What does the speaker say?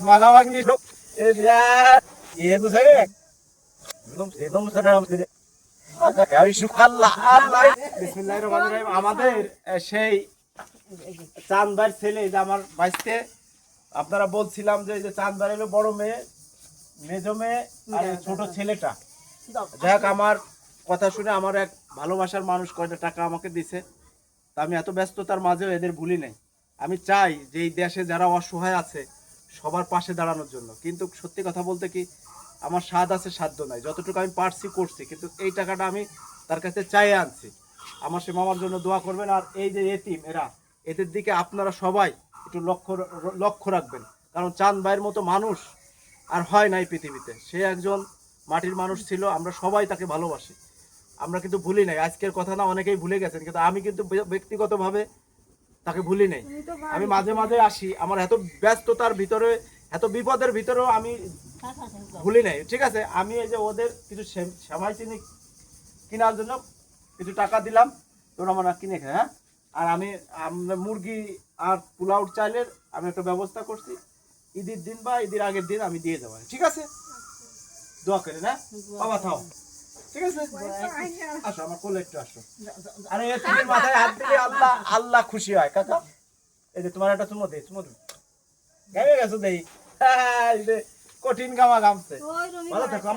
মাগামাগি লোক ये तो सही है एकदम আমাদের সেই চাঁদবার ছেলে যে আমার বাইতে আপনারা বলছিলাম যে চাঁদবার হলো বড় মেয়ে মেজো মেয়ে আর ছোট ছেলেটা যাক আমার কথা শুনে আমার এক ভালোবাসার মানুষ কয়টা টাকা আমাকে দিছে তা আমি এত ব্যস্ততার মাঝেও এদের ভুলি নাই আমি চাই যে এই দেশে যারা অসহায় আছে সবার পাশে দাঁড়ানোর জন্য কিন্তু সত্যি কথা বলতে কি আমার স্বাদ আছে সাধ্য নাই যতটুকু আমি পারছি করছি কিন্তু এই টাকাটা আমি তার কাছে চাই আনছি আমার সে মামার জন্য দোয়া করবেন আর এই যে এতিম এরা এদের দিকে আপনারা সবাই একটু লক্ষ্য রাখবেন কারণ চাঁদ ভাইয়ের মতো মানুষ আর হয় নাই পৃথিবীতে সে একজন মাটির মানুষ ছিল আমরা সবাই তাকে ভালোবাসি আমরা কিন্তু ভুলি নাই আজকের কথা না অনেকেই ভুলে গেছেন কিন্তু আমি কিন্তু ব্যক্তিগতভাবে তাকে ভুলি নাই আমি মাঝে মাঝে আসি আমার এত ব্যস্ততার ভিতরে এত বিপদের ভিতরেও আমি ভুলি নাই ঠিক আছে আমি এই যে ওদের কিছু সেমাই চিনি কেনার জন্য কিছু টাকা দিলাম তোরা আমরা কিনে খাই হ্যাঁ আর আমি মুরগি আর পোলাও চাইলের আমি একটা ব্যবস্থা করছি ঈদের দিন বা ঈদের আগের দিন আমি দিয়ে যাবো ঠিক আছে দোয়া করে না বাবা থাও ঠিক আছে আসো আমার কোলে একটু আসো আরে তুমি মাথায় হাত দিলে আল্লাহ আল্লাহ খুশি হয় কাকা এই যে তোমার একটা চুমো দে গায়ে গেছো দেই কঠিন গামা গামছে ভালো থাকো